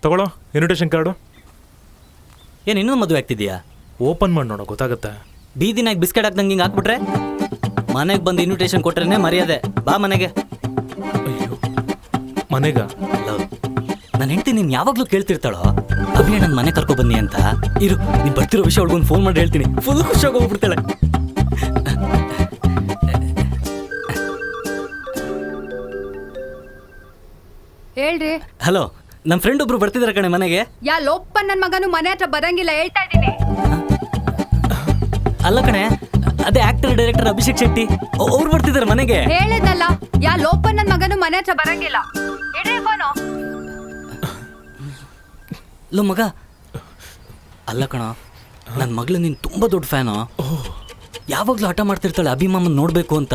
ತಗೊಳ್ಳೋ invitation card. ಏನು ಇನ್ನೂ ಮದುವೆ ಆಗ್ತಿದ್ಯಾ? ಓಪನ್ ಮಾಡಿ ನೋಡೋ ಗೊತ್ತಾಗುತ್ತೆ. ಬೀದಿನಾಗ ಬಿಸ್ಕೆಟ್ ಹಾಕ್ದಂಗೆ ಹಿಂಗೆ ಹಾಕ್ಬಿಟ್ರೆ ಮನೆಗೆ ಬಂದು ಇನ್ವಿಟೇಷನ್ ಕೊಟ್ರೇನೆ ಮರ್ಯಾದೆ. ಬಾ ಮನೆಗೆ. ಅಯ್ಯೋ ಮನೆಗ? ನನ್ನ ಹೆಂಡತಿ ನೀನು ಯಾವಾಗಲೂ ಕೇಳ್ತಿರ್ತಾಳೋ ಅಭಿ ನನ್ನ ಮನೆ ಕರ್ಕೊ ಬನ್ನಿ ಅಂತ. ಇರು, ನೀನು ಬರ್ತಿರೋ ವಿಷಯ ಒಳಗೊಂದು ಫೋನ್ ಮಾಡಿ ಹೇಳ್ತೀನಿ. ಫುಲ್ ಖುಷಿಯಾಗಿ ಹೋಗ್ಬಿಡ್ತಾಳೆ. ಹೇಳ್ರಿ. ಹಲೋ, ನಮ್ಮ ಫ್ರೆಂಡ್ ಒಬ್ರು ಬರ್ತಿದಾರೆ ಕಣೆ ಮನೆಗೆ. ಯಾ ಲೋಪ ನನ್ನ ಮಗನು ಮನೆ ಹತ್ರ ಬರಂಗಿಲ್ಲ ಹೇಳ್ತಾ ಇದ್ದೀನಿ. ಅಲ್ಲ ಕಣೆ, ಅದೇ ಆಕ್ಟರ್ ಡೈರೆಕ್ಟರ್ ಅಭಿಷೇಕ್ ಶೆಟ್ಟಿ ಅವ್ರು ಬರ್ತಿದಾರೆ ಮನೆಗೆ. ಹೇಳಿದ್ನಲ್ಲ, ಯಾ ಲೋಪ ನನ್ನ ಮಗನು ಮನೆ ಹತ್ರ ಬರಂಗಿಲ್ಲ. ಇಡೀ ಫೋನು. ಲೋ ಮಗ, ಅಲ್ಲ ಕಣ, ನನ್ನ ಮಗಳು ನೀನು ತುಂಬ ದೊಡ್ಡ ಫ್ಯಾನು. ಯಾವಾಗಲೂ ಹಠ ಮಾಡ್ತಿರ್ತಾಳೆ ಅಭಿಮಾಮನ್ ನೋಡಬೇಕು ಅಂತ.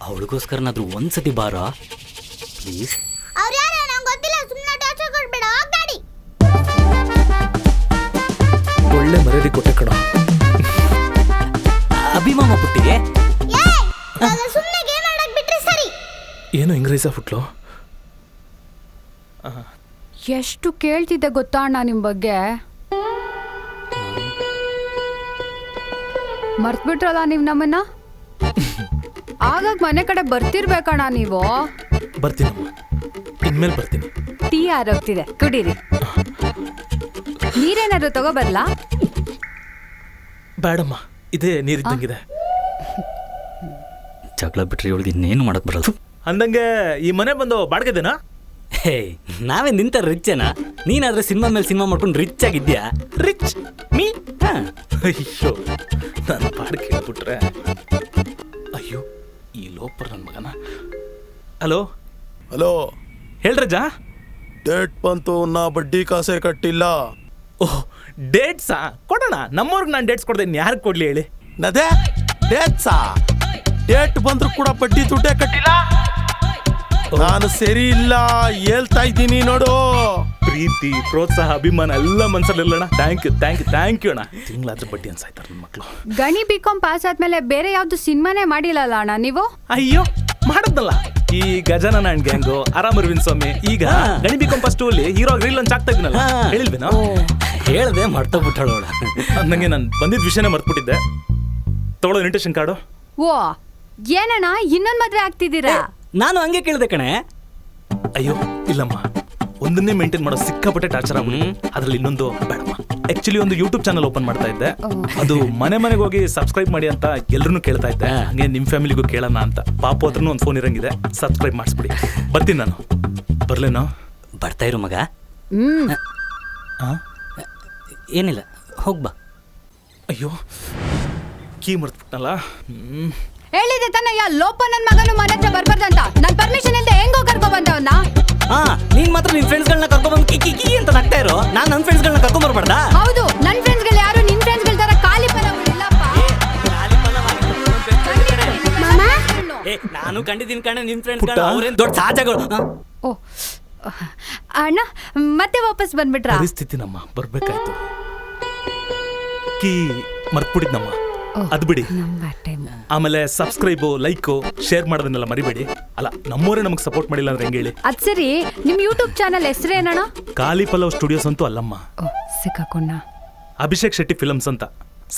ಅವಳಿಗೋಸ್ಕರನಾದ್ರೂ ಒಂದ್ಸತಿ ಬಾರೋ ಪ್ಲೀಸ್. ಒಳ್ಳೆ ಮರ್ಯಾದೆ ಕೊಟ್ಟೆ ಕಣ ಅಭಿಮಾಮ ಪುಟ್ಟಿಗೆ. ಏನು ಇಂಗ್ರೇಜ ಫುಟ್ಲು? ಎಷ್ಟು ಕೇಳ್ತಿದ್ದೆ ಗೊತ್ತಾ ಅಣ್ಣ ನಿಮ್ಮ ಬಗ್ಗೆ. ಮರ್ತ್ಬಿಟ್ರಲ್ಲ ನೀವು ನಮ್ಮನ್ನ. ಆಗಾಗ ಮನೆ ಕಡೆ ಬರ್ತಿರ್ಬೇಕಣ್ಣ ನೀವು. ಬರ್ತೀನಮ್ಮ, ಇನ್ಮೇಲೆ ಬರ್ತೀನಿ. ಟೀ ಆರೋಗ್ತಿದೆ, ಕುಡೀರಿ. ನೀರೇನಾದ್ರು ತಗೋಬರ್ಲಾ? ಬೇಡಮ್ಮ, ಇದೇ ನೀರಿದ್ದಂಗಿದೆ. ಜಗಳ ಬಿಟ್ರೆ ಇವಳಿಗೆ ಇನ್ನೇನು ಮಾಡಕ್ ಬರಲ್ಲ. ಅಂದಂಗೆ ಈ ಮನೆ ಬಂದು ಬಾಡ್ಗೆದೇನಾ? ಹೇ, ನಾವೇ ನಿಂತ ರಿಚ್ಚೇನಾ? ನೀನಾದ್ರೆ ಸಿನಿಮಾ ಮೇಲೆ ಸಿನಿಮಾ ಮಾಡ್ಕೊಂಡು ರಿಚ್ ಆಗಿದ್ಯಾ? Rich me? ಅಯ್ಯೋ, ನಾನು ಬಾಡಿಗೆ ಕೇಳ್ಬಿಟ್ರೆ. ಅಯ್ಯೋ, ಈ ಲೋಪರ್ ನನ್ನ ಮಗನ. Hello hello, ಹೇಳ್ರಜ್ಜ. ಡೇಟ್ ಬಂತು, ನಾ ಬಡ್ಡಿ ಕಾಸೆ ಕಟ್ಟಿಲ್ಲ. ಓಹ್, ಡೇಟ್ಸಾ? ಕೊಡೋಣ. ನಮ್ಮವ್ರಿಗೆ ನಾನು ಡೇಟ್ಸ್ ಕೊಡ್ದೆ, ಇನ್ನು ಯಾರಿಗೆ ಕೊಡ್ಲಿ ಹೇಳಿ? ನದೇ ಡೇಟ್ಸಾ? ಡೇಟ್ ಬಂದ್ರು ಕೂಡ ಬಡ್ಡಿ ದುಡ್ಡೇ ಕಟ್ಟಿಲ್ಲ. ನಾನು ಸರಿ ಇಲ್ಲ ಹೇಳ್ತಾ ಇದ್ದೀನಿ ನೋಡು. ಪ್ರೀತಿ, ಪ್ರೋತ್ಸಾಹ, ಅಭಿಮಾನ ಎಲ್ಲ ಮನ್ಸಲ್ಲಿಲ್ಲಣ್ಣ. Thank you thank you thank you ಅಣ್ಣ. ತಿಂಗಳಾದ್ರೂ ಬಡ್ಡಿ ಅನ್ಸಾಯ್ತಾರೆ ನನ್ನ ಮಕ್ಕಳು. ಗಣಿ ಬಿಕಾಂ ಪಾಸ್ ಆದ್ಮೇಲೆ ಬೇರೆ ಯಾವ್ದು ಸಿನಿಮಾನೇ ಮಾಡಿಲ್ಲಲ್ಲ ಅಣ್ಣ ನೀವು? ಅಯ್ಯೋ, ಮಾಡದ್ನಲ್ಲ ಈ ಗಜಾನನ ಅಂಡ್ ಗ್ಯಾಂಗು, ಆರಾಮ್ ಅರವಿಂದ್ ಸ್ವಾಮಿ. ಈಗ ಗಣಿ ಬಿಕಾಂ ಫಸ್ಟ್ ಅಲ್ಲಿ ಹೀರೋ ರೀಲ್ ಲಾಂಚ್ ಆಗ್ತಾ ಇದ್ನಲ್ಲ, ಹೇಳಿಲ್ವೇನೋ? ಹೇಳ್ದೆ ಮರ್ತೋಗ್ಬಿಟ್ಟಾಳ. ನಂಗೆ ನಾನು ಬಂದಿದ್ದ ವಿಷಯನೇ ಮರ್ತ್ಬಿಟ್ಟಿದ್ದೆ. ತಗೊಳ್ಳೋ ಇನ್ವಿಟೇಷನ್ ಕಾರ್ಡು. ಓ, ಏನಣ್ಣ ಇನ್ನೊಂದ್ ಮದ್ವೆ ಆಗ್ತಿದ್ದೀರಾ? ನಾನು ಹಂಗೆ ಕೇಳಿದೆ ಕಣೆ. ಅಯ್ಯೋ ಇಲ್ಲಮ್ಮ, ಒಂದನ್ನೇ ಮೇಂಟೈನ್ ಮಾಡೋ ಸಿಕ್ಕಾಪಟ್ಟೆ ಟಾರ್ಚರ್ ಆಗ್ಬಿಡಿ. ಅದ್ರಲ್ಲಿ ಇನ್ನೊಂದು ಬೇಡಮ್ಮ. ಆಕ್ಚುಲಿ ಒಂದು ಯೂಟ್ಯೂಬ್ ಚಾನಲ್ ಓಪನ್ ಮಾಡ್ತಾ ಇದ್ದೆ. ಅದು ಮನೆಗೆ ಹೋಗಿ ಸಬ್ಸ್ಕ್ರೈಬ್ ಮಾಡಿ ಅಂತ ಎಲ್ಲರೂ ಕೇಳ್ತಾ ಇದ್ದೆ. ಹಂಗೆ ನಿಮ್ ಫ್ಯಾಮಿಲಿಗೂ ಕೇಳೋಣ ಅಂತ. ಪಾಪು ಹತ್ರನೂ ಒಂದು ಫೋನ್ ಇರಂಗಿದೆ, ಸಬ್ಸ್ಕ್ರೈಬ್ ಮಾಡಿಸ್ಬಿಡಿ. ಬರ್ತೀನಿ ನಾನು. ಬರ್ಲೇನೋ? ಬರ್ತಾ ಇರು ಮಗ. ಏನಿಲ್ಲ, ಹೋಗ್ಬಾ. ಅಯ್ಯೋ, ಕೀ ಮರ್ತ್ಬಿಟ್ನಲ್ಲ. ಹೇಳಿದೆ ತಾನ, ಯಾ ಲೋಪ ನನ್ ಮಗನು ಮನೆ ಹತ್ರ ಬರ್ಬಾರ್ದಂತ. ನನ್ ಪರ್ಮಿಷನ್ ಇಲ್ಲದೆ ಹೆಂಗೋ ಕರ್ಕೊ ಬಂದವನ್ನ. ನೀನ್ ಮಾತ್ರ ನಿನ್ ಫ್ರೆಂಡ್ಸ್ಗಳನ್ನ ಕರ್ಕೊಂಡ್ಬಂದು ಕಿ ಕಿ ಕಿ ಅಂತ ನಗ್ತಾ ಇರೋ. ನಾನು ನನ್ನ ಫ್ರೆಂಡ್ಸ್ಗಳನ್ನ ಕರ್ಕೊಂಡ್ ಬರ್ಬಾರ್ದಾ? ಹೌದು, ನನ್ ಫ್ರೆಂಡ್ಸ್ಗಳು ಯಾರು ನಿನ್ ಫ್ರೆಂಡ್ಸ್ಗಳ ತರ ಖಾಲಿ ಪದ ಇಲ್ಲಪ್ಪ. ನಾನು ಕಂಡಿದ್ದೀನಿ ಕಣೆ ನಿನ್ ಫ್ರೆಂಡ್ಸ್. ಅವ್ರೇನ್ ದೊಡ್ಡ ಸಾಜಗಳು. ಓ ಅಣ್ಣ, ಮತ್ತೆ ವಾಪಸ್ ಬಂದ್ಬಿಟ್ರ? ಪರಿಸ್ಥಿತಿ ನಮ್ಮ ಬರ್ಬೇಕಾಯ್ತು. ಕೀ ಮರ್ತ್ಬಿಟ್ಟಿದ್ನಮ್ಮ, ಅದ್ ಬಿಡಿ. ಆಮೇಲೆ ಸಬ್ಸ್ಕ್ರೈಬು, ಲೈಕು, ಶೇರ್ ಮಾಡೋದನ್ನೆಲ್ಲ ಮರಿಬೇಡಿ. ಅಲ್ಲ, ನಮ್ಮವರೇ ನಮಗೆ ಸಪೋರ್ಟ್ ಮಾಡಿಲ್ಲ ಅಂದ್ರೆ ಹೆಂಗೆ ಹೇಳಿ? ಅದ್ ಸರಿ, ನಿಮ್ ಯೂಟ್ಯೂಬ್ ಚಾನಲ್ ಹೆಸರೇನಣ್ಣ? ಖಾಲಿ ಪಲ್ಲವ್ ಸ್ಟುಡಿಯೋಸ್ ಅಂತೂ ಅಲ್ಲಮ್ಮ, ಸಿಕ್ಕಾಕೊಂಡ. ಅಭಿಷೇಕ್ ಶೆಟ್ಟಿ ಫಿಲಮ್ಸ್ ಅಂತ.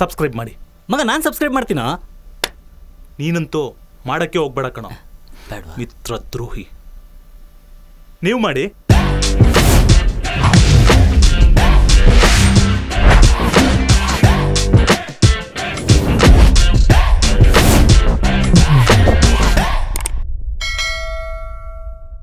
ಸಬ್ಸ್ಕ್ರೈಬ್ ಮಾಡಿ ಮಗ. ನಾನು ಸಬ್ಸ್ಕ್ರೈಬ್ ಮಾಡ್ತೀನೋ? ನೀನಂತೂ ಮಾಡಕ್ಕೆ ಹೋಗ್ಬೇಡ ಕಣೋ, ಮಿತ್ರ ದ್ರೋಹಿ. ನೀವು ಮಾಡಿ.